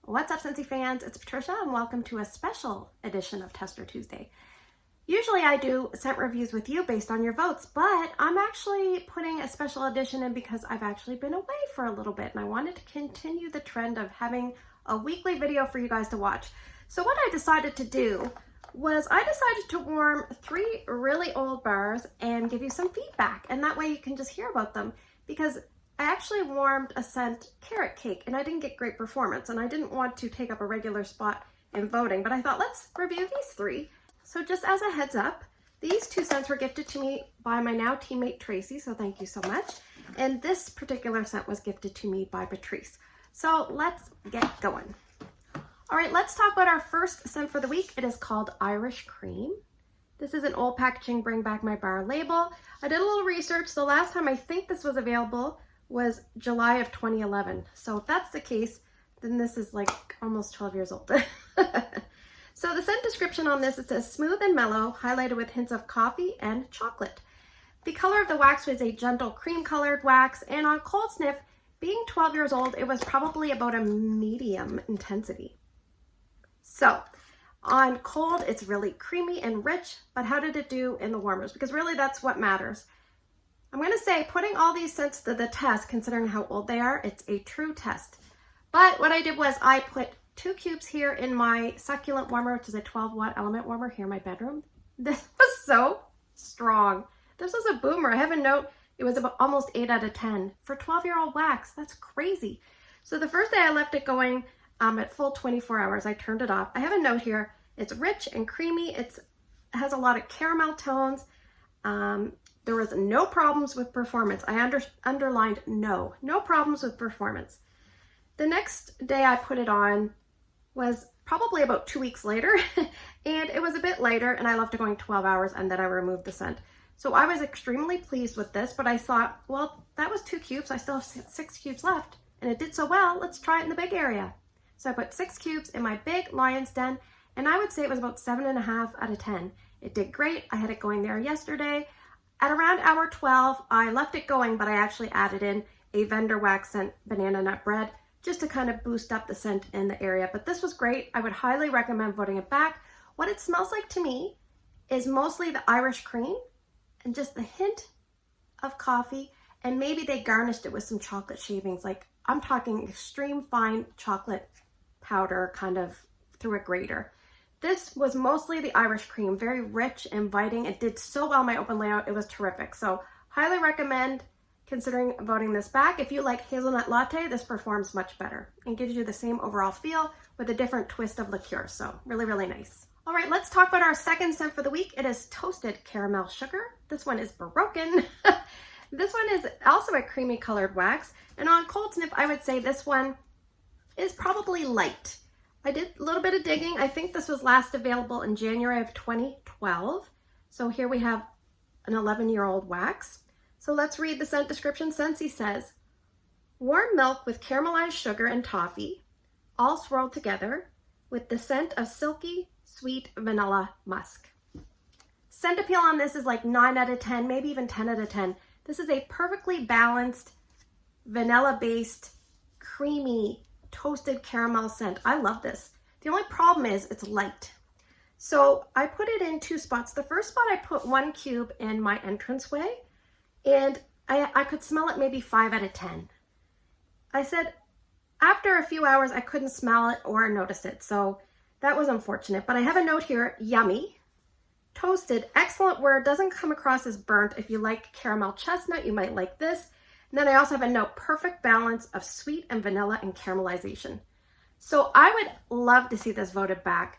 What's up, Scentsy fans? It's Patricia and welcome to a special edition of Tester Tuesday. Usually I do scent reviews with you based on your votes, but I'm actually putting a special edition in because I've actually been away for a little bit and I wanted to continue the trend of having a weekly video for you guys to watch. So what I decided to do was I decided to warm 3 really old bars and give you some feedback, and that way you can just hear about them, because I actually warmed a scent carrot cake and I didn't get great performance and I didn't want to take up a regular spot in voting, but I thought let's review these 3. So just as a heads up, these 2 scents were gifted to me by my now teammate Tracy, so thank you so much. And this particular scent was gifted to me by Patricia. So let's get going. All right, let's talk about our first scent for the week. It is called Irish Cream. This is an old packaging Bring Back My Bar label. I did a little research. The last time I think this was available was July of 2011. So if that's the case, then this is like almost 12 years old. So the scent description on this, it says smooth and mellow, highlighted with hints of coffee and chocolate. The color of the wax was a gentle cream colored wax, and on cold sniff, being 12 years old, it was probably about a medium intensity. So on cold, it's really creamy and rich, but how did it do in the warmers? Because really that's what matters. I'm going to say putting all these scents to the test, considering how old they are, it's a true test. But what I did was I put 2 cubes here in my succulent warmer, which is a 12-watt element warmer here in my bedroom. This was so strong. This was a boomer. I have a note. It was about almost 8 out of 10. For 12-year-old wax, that's crazy. So the first day I left it going at full 24 hours, I turned it off. I have a note here. It's rich and creamy. It has a lot of caramel tones. There was no problems with performance. I underlined no problems with performance. The next day I put it on was probably about 2 weeks later, and it was a bit later, and I left it going 12 hours, and then I removed the scent. So I was extremely pleased with this, but I thought, well, that was 2 cubes. I still have 6 cubes left, and it did so well. Let's try it in the big area. So I put 6 cubes in my big Lion's Den, and I would say it was about 7.5 out of 10. It did great. I had it going there yesterday. At around hour 12, I left it going, but I actually added in a vendor wax scent banana nut bread just to kind of boost up the scent in the area. But this was great. I would highly recommend voting it back. What it smells like to me is mostly the Irish cream and just the hint of coffee, and maybe they garnished it with some chocolate shavings. Like, I'm talking extreme fine chocolate powder kind of through a grater. This was mostly the Irish cream, very rich, inviting. It did so well in my open layout. It was terrific. So highly recommend considering voting this back. If you like hazelnut latte, this performs much better and gives you the same overall feel with a different twist of liqueur. So really, really nice. All right, let's talk about our second scent for the week. It is Toasted Caramel Sugar. This one is broken. This one is also a creamy colored wax. And on cold sniff, I would say this one is probably light. I did a little bit of digging. I think this was last available in January of 2012. So here we have an 11-year-old wax. So let's read the scent description. Scentsy says, warm milk with caramelized sugar and toffee, all swirled together with the scent of silky, sweet vanilla musk. Scent appeal on this is like 9 out of 10, maybe even 10 out of 10. This is a perfectly balanced, vanilla-based, creamy, toasted caramel scent. I love this. The only problem is it's light. So I put it in 2 spots. The first spot I put 1 cube in my entranceway, and I could smell it maybe 5 out of 10. I said after a few hours I couldn't smell it or notice it, so that was unfortunate. But I have a note here, yummy, toasted, excellent word, doesn't come across as burnt. If you like caramel chestnut, you might like this. And then I also have a note, perfect balance of sweet and vanilla and caramelization. So I would love to see this voted back.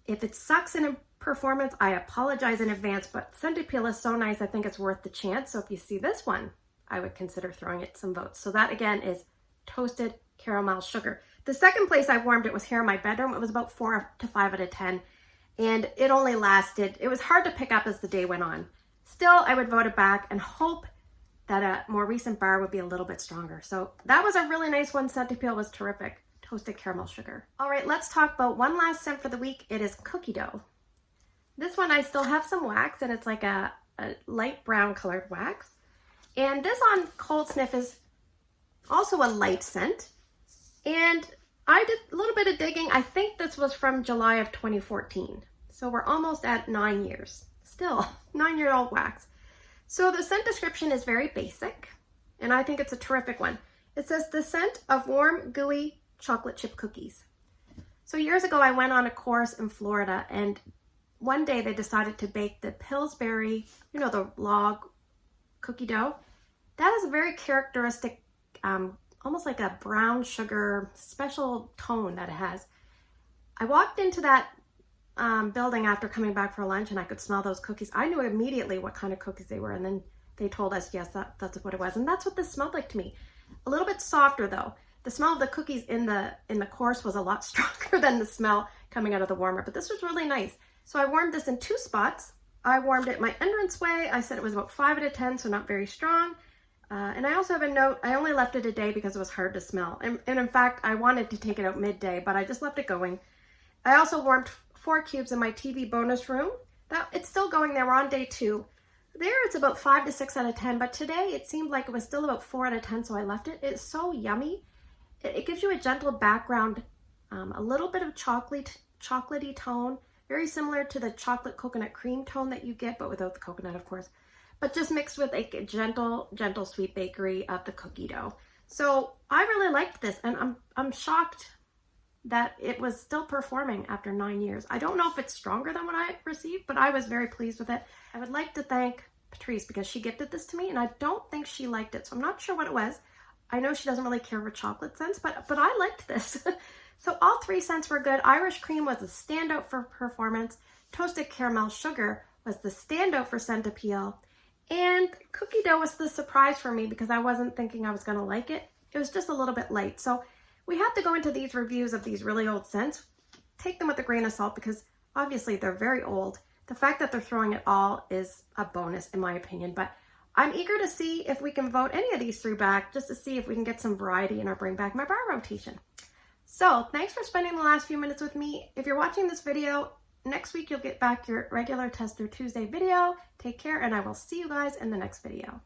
If it sucks in performance, I apologize in advance, but scent appeal is so nice, I think it's worth the chance. So if you see this one, I would consider throwing it some votes. So that again is Toasted Caramel Sugar. The second place I warmed it was here in my bedroom. It was about 4 to 5 out of 10. And it only lasted, it was hard to pick up as the day went on. Still, I would vote it back and hope that a more recent bar would be a little bit stronger. So that was a really nice one. Scent appeal was terrific. Toasted Caramel Sugar. All right, let's talk about one last scent for the week. It is Cookie Dough. This one I still have some wax, and it's like a light brown colored wax. And this on cold sniff is also a light scent. And I did a little bit of digging. I think this was from July of 2014. So we're almost at 9 years. Still, 9-year-old wax. So the scent description is very basic, and I think it's a terrific one. It says, the scent of warm, gooey chocolate chip cookies. So years ago, I went on a course in Florida, and one day they decided to bake the Pillsbury, you know, the log cookie dough. That is a very characteristic, almost like a brown sugar special tone that it has. I walked into that building after coming back for lunch, and I could smell those cookies. I knew immediately what kind of cookies they were, and then they told us, yes, that's what it was. And that's what this smelled like to me. A little bit softer though. The smell of the cookies in the course was a lot stronger than the smell coming out of the warmer, but this was really nice. So I warmed this in 2 spots. I warmed it my entranceway. I said it was about 5 out of 10, so not very strong. And I also have a note, I only left it a day because it was hard to smell. And in fact, I wanted to take it out midday, but I just left it going. I also warmed 4 cubes in my TV bonus room. It's still going there. We're on day 2. There it's about 5 to 6 out of 10, but today it seemed like it was still about 4 out of 10, so I left it. It's so yummy. It gives you a gentle background, a little bit of chocolatey tone, very similar to the chocolate coconut cream tone that you get, but without the coconut, of course. But just mixed with a gentle sweet bakery of the cookie dough. So I really liked this, and I'm shocked that it was still performing after 9 years. I don't know if it's stronger than what I received, but I was very pleased with it. I would like to thank Patricia because she gifted this to me, and I don't think she liked it, so I'm not sure what it was. I know she doesn't really care for chocolate scents, but I liked this. So all 3 scents were good. Irish cream was the standout for performance. Toasted caramel sugar was the standout for scent appeal. And cookie dough was the surprise for me because I wasn't thinking I was going to like it. It was just a little bit light. So we have to go into these reviews of these really old scents. Take them with a grain of salt because obviously they're very old. The fact that they're throwing it all is a bonus in my opinion. But I'm eager to see if we can vote any of these 3 back just to see if we can get some variety in our Bring Back My Bar rotation. So thanks for spending the last few minutes with me. If you're watching this video, next week you'll get back your regular Tester Tuesday video. Take care, and I will see you guys in the next video.